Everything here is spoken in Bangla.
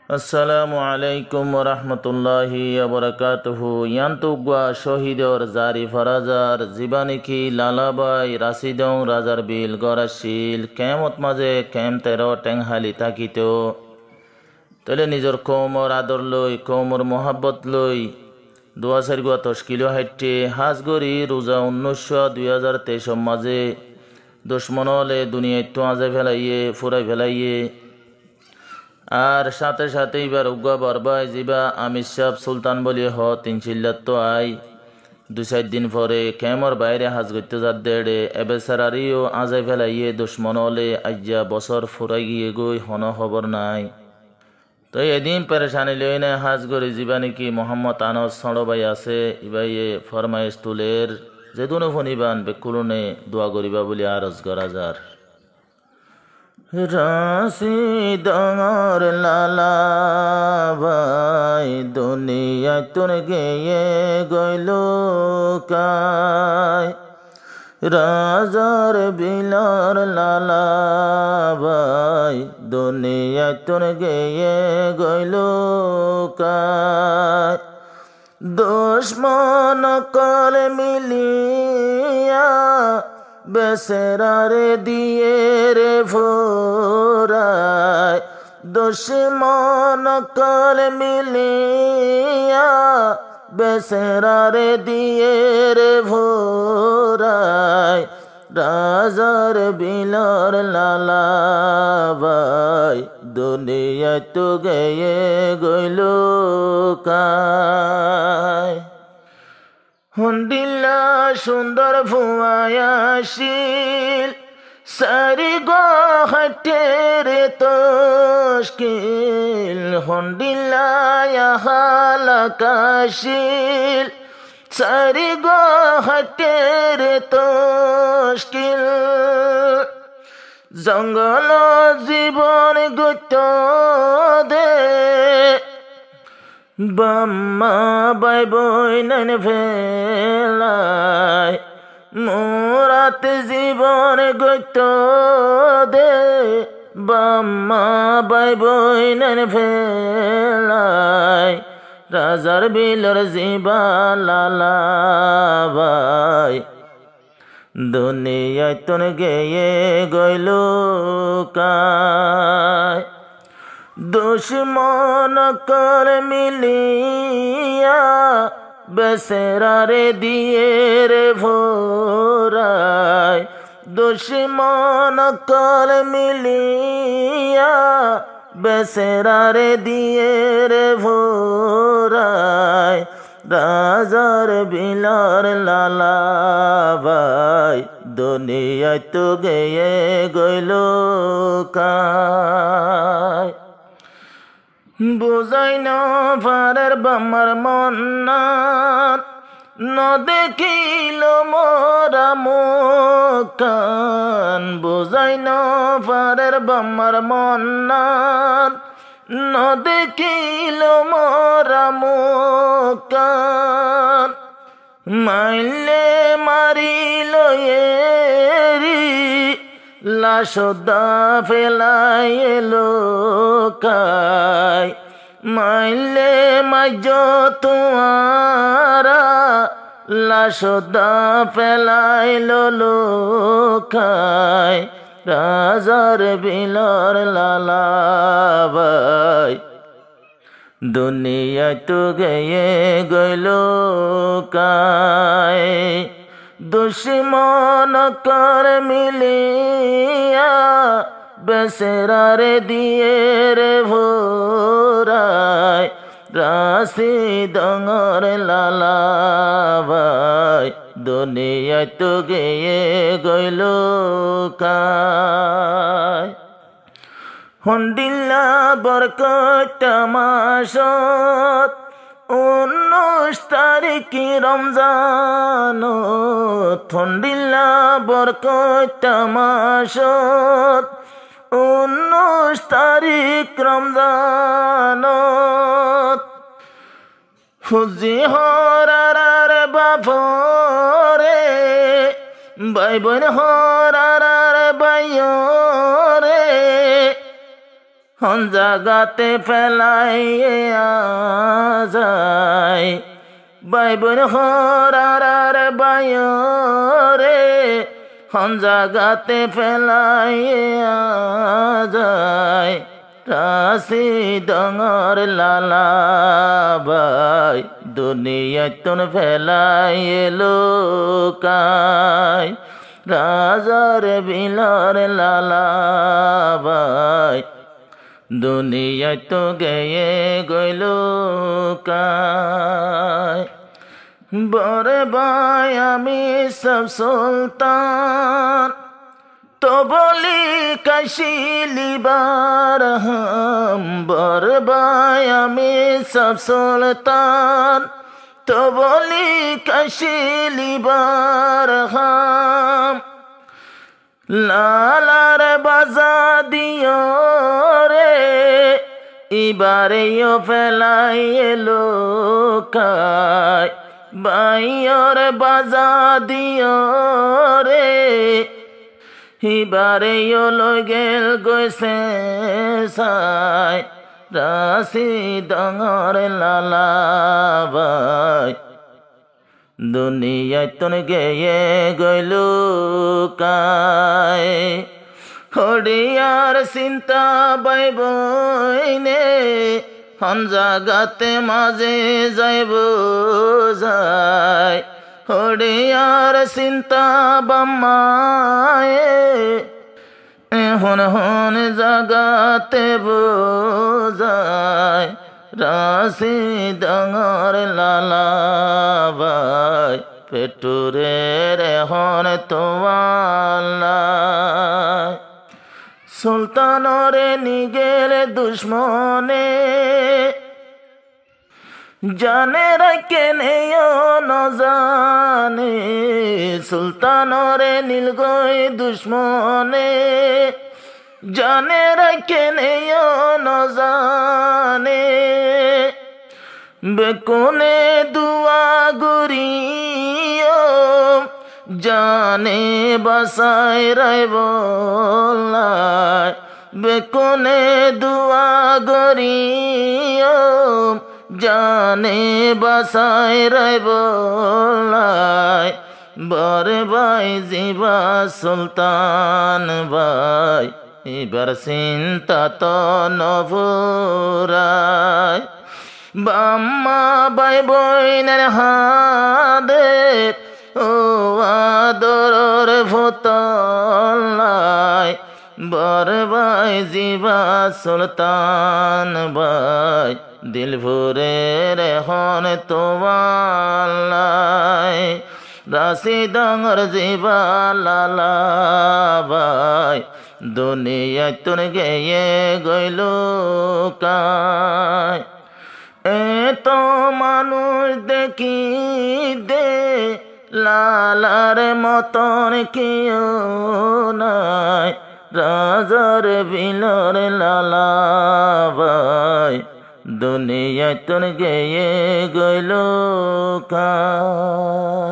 আসসালামু আলাইকুম রহমতুল্লাহি বরকাতুহু। ইয়ান্তুগা শহীদর জারি ফরাজার জীবানিকি লালাবাই রাশিদং রাজার বিল গরাশিল কেমত মাঝে কেম তেরো টেংহালি থাকিত তেলে নিজর কৌমর আদর লই কৌমর মোহাব্বত লই দুয়াশার গুয়া তশকিল হাইটে হাজগরি রোজা 1923 মাঝে দুশ্মনলে দুনিয়ায় তো আজে ফেলাইয়ে ফুরাই ফেলাইয়ে আর সাথে সাথে এবার উগা বরবাই জিবা আমির সাহ সুলতান বলি হ 3 তো আই 2-4 দিন পরে কেমর বাইরে হাজ করতে যা দেড়ে এবে সারারিও আজে ফেলাইয়ে দুশ্মনলে আজ্জা বছর ফুরাই গিয়ে গই হন খবর নাই। তো এদিন পেরেশানি লই না হাজ গরি জিবা নাকি মোহাম্মদ আনস সড়বাই আছে ইবাইয়ে ফরমাইশ তুলের যেদুনো ফনিবান বেকুলনে দোয়া করিবা বলি আরজ করা যার। রাশিদর লালা ভাই দুনিয়া তোর গেয়ে গইল কায়, রাজার বিলার লালা ভাই দুনিয়া তোর গেয়ে গইল কায়। দুশ্মন কল মিলিয়া বেসেরারে দিয়ে রে ফোরায়, দুশ্মন কল মিলিয়া বেসেরারে দিয়ে রে ফোরায়। রাজার বিলার লালা ভাই দুনিয়া তো গেয়ে গইল কায়। হন্ডিল্লা সুন্দর ভুয়ায়াশিল সারি গোহাটের তশকিল, হন্ডিল্লা হালাকাশিল সারি গোহাটের তশকিল। জঙ্গল জীবন গুত দে বাম্মা বাই বই নাইন ফেলায়, মোরাত জীবন গত দে বাম্মা বাই বই নাইন ফেলায়। রাজার বিলর জিবা লালা ভাই দুনিয়ায় তোর গেয়ে গইল কায়। দুশ্মন কর মিলিয়া বেসেরারে দিয়ে রে ভোরায়, দুশ্মন কর মিলিয়া বেসেরারে দিয়ে রে ভোরায়। রাজার বিলার লালা ভাই দুনিয়ায় তো গেয়ে গইল কায়। বুঝাই না ফারের বামার মন্নার ন দেখিল মোরা মুখান, বুঝাই না ফারের বামার মন্নার ন দেখিল মোরা মুখান। মাইলে মারিল এরি লাশদা ফেলাই এলো কায়, মাইলে মাইজ তুয়ারা লাশদা ফেলাই লো কায়। রাজার বিলার লালা ভাই দুনিয়া তো গেয়ে গইল কায়। দুশ্মন কর মিলিয়া বেসেরারে দিয়ে রে ভোরায়। রাশিদর লালা ভাই দুনিয়া তো গেয়ে গইল কায়। হন্ডিল্লা বরকত মাসত 19 তারিখ রমজান, হন্ডিল্লা বরকত মাসত 19 তারিখ রমজান। হুজি হরার বাপরে বাই বোন হরার বাইরে হন জাগাতে ফেলাইয়ে যায় বাই বোন হরার বায় রে হন জাগাতে ফেলাইয়ে যায় রাশি ডঙর লালা বাই দুনিয়ায় তুন ফেলাইয়ে লোকায় রাজার বিলার লালা বাই দুনিয়ায় তো গেয়ে গইল কায় বরে ভাই আমি সব সুলতান তো বলি কাশিলিবার হাম বর ভাই আমি সব সুলতান তো বলি কাশিলিবার হাম লালার বাজা দিও রে এবারেও ফেলাইয়ে লোকায় বাইয়র বাজা দিও রে এবারেও লগেল গৈছে সাই রাশি ডঙর লালা বাই দুনিয়ায় তুন গেয়ে গইল কায় হরিয়ার চিন্তা বাই বইনে হন জাগাতে মাঝে যাইব যায় হরিয়ার চিন্তা বাম্মায়ে হন হন জাগাতে বোঝায় রাশি ডঙর লালা বাই পেটুরে রে হন তোয়াল্লায় সুলতানরে নিগের দুশ্মনে জানে রাখে নেও ন জানে সুলতানরে নীলগই দুশ্মনে জানে রাখে নেও ন জানে বেকুনে দুয়া গুরিও জানে বাসায় রাইব বেকুনে দুয়া গরিও জানে বাসায় রাইব বর ভাই জিবা সুলতান ভাই এবার চিন্তা তো নভুরায় বাম্মা বাই বইনের হাদের ও আদর ভোতলায় বর ভাই জিবা সুলতান ভাই দিল ভরে রেহন তোয়াল্লায় রাশি ডঙর জিবা লালা ভাই দুনিয়ায় তুন গেয়ে গইল কায় এত মানুষ দেখি দে লালার মতন কেউ নাই রাজার বিলার লালা ভাই দুনিয়ায় তুন গেয়ে গইল কায়।